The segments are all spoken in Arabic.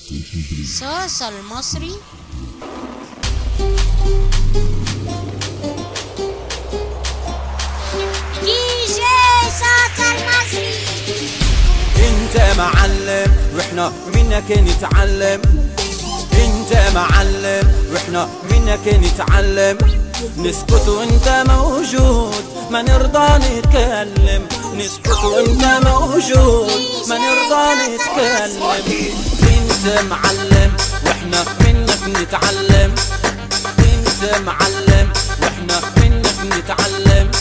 صاصة المصري. دي جي صاصة المصري. انت معلم واحنا منك نتعلم، انت معلم واحنا منك نتعلم، نسكت وانت موجود ما نرضى نتكلم، نسكت وانت موجود ما نرضى نتكلم. انت معلم واحنا منك نتعلم، انت معلم واحنا منك نتعلم،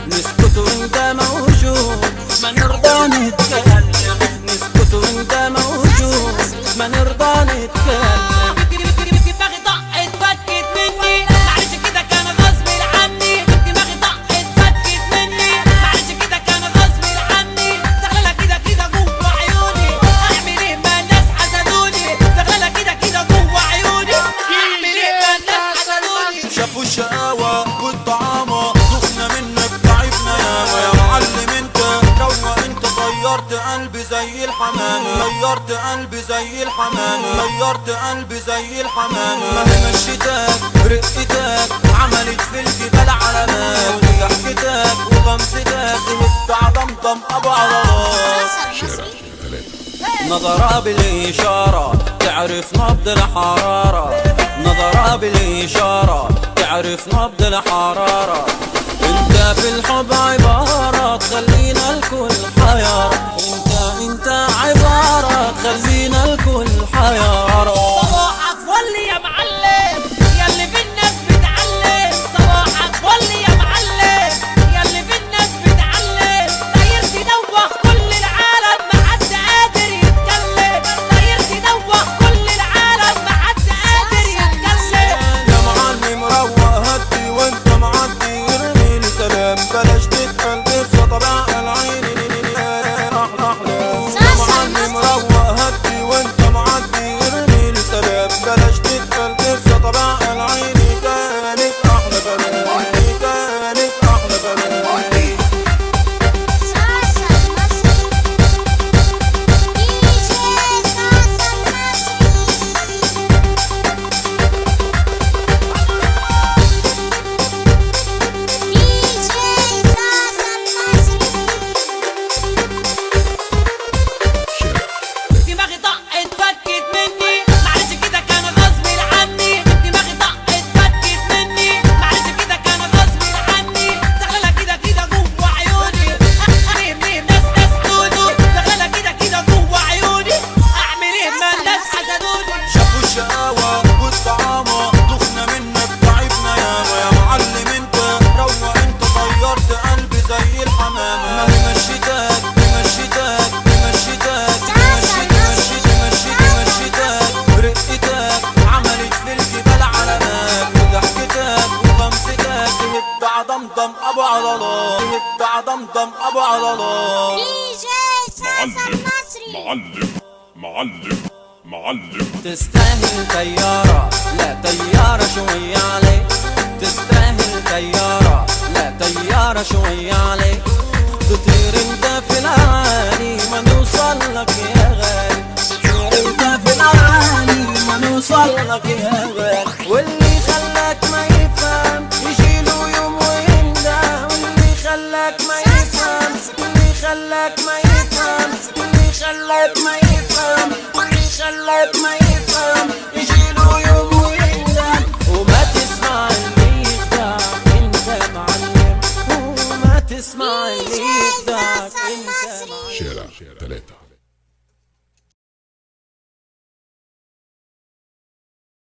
نسكت وانت موجود ما نرضى نتكلم، نسكت وانت موجود ما نرضى نتكلم. دماغي طقت فكت مني، معلش كده كان غصب عني، دماغي طقت فكت مني، معلش كده كان غصب عني، زغلله كده كده جوه عيوني، اعمل ايه ما الناس حسدوني، زغلله كده كده جوه عيوني، اعمل ايه ما الناس حسدوني. شافوا الشقاوة والطعامة دخنا منك تعبنا يا معلم، انت روق انت غيرت قلبي زي الحمام، غيرت قلبي زي الحمام، غيرت قلبي زي الحمام. ما هي مشيتك رقتك عملت في الجبال علامات، ضحكتك وغمستك هد عضمضم ابو عضلات. نظرة بالإشارة تعرف نبض الحرارة، نظرة بالإشارة تعرف نبض الحرارة، انت في الحب عبارة تخلينا الكل حيارة، انت عبارة تخلينا الكل حيارة. صباحك فل يا معلم ياللي في الناس بتعلم، صباحك فل يا معلم ياللي في الناس بتعلم، داير تدوخ كل العالم ما حد قادر يتكلم، داير تدوخ كل العالم ما حد قادر يتكلم. يا معلم روق هدي وانت معدي ارمي لي سلام، بلاش تتقل تنسى طبع العين احلى. يا معلم روق هدي وانت معدي ارمي لي سلام، بلاش تتقل تنسى طبع العين، كانت احلى كلام، كانت احلى كلام. صاصة المصري. دي جي صاصة المصري. دي جي صاصة المصري. دماغي طقت فكت مني، معلش كده كان غصب عني، دماغي طقت فكت مني، معلش كده كان غصب عني، زغلله كده كده جوه عيوني، اعمل ايه الناس حسدوني، زغلله كده كده جوه عيوني، اعمل ايه ما الناس حسدوني. شافوا الشقاوة والطعامة دخنا منك تعبنا يا معلم، انت روق انت غيرت قلبي زي الحمام. ما هي مشيتك مشيتك مشيتك مشيتك رقتك عملت في الجبال علامات، ضحكتك وغمستك هد عضمضم ابو عضلات، هد عضمضم ابو عضلات. دي جي صاصة المصري. معلم تستاهل طيارة لا طيارة شوية عليك، تستاهل طيارة لا طيارة شوية عليك، تطير انت في العالي ما نوصل لك يا غالي، تطير انت في العالي ما نوصل لك يا غالي. واللي خلاك ما يفهم يجيله يوم ويندم، واللي خلاك ما يفهم، واللي خلاك ما يفهم، واللي خلاك ما يفهم، واللي خلاك ما يفهم يجيله يوم ويندم. وما تسمع اللي يخدعك انت معلم، وما تسمع اللي يخدعك انت معلم. شارع 3.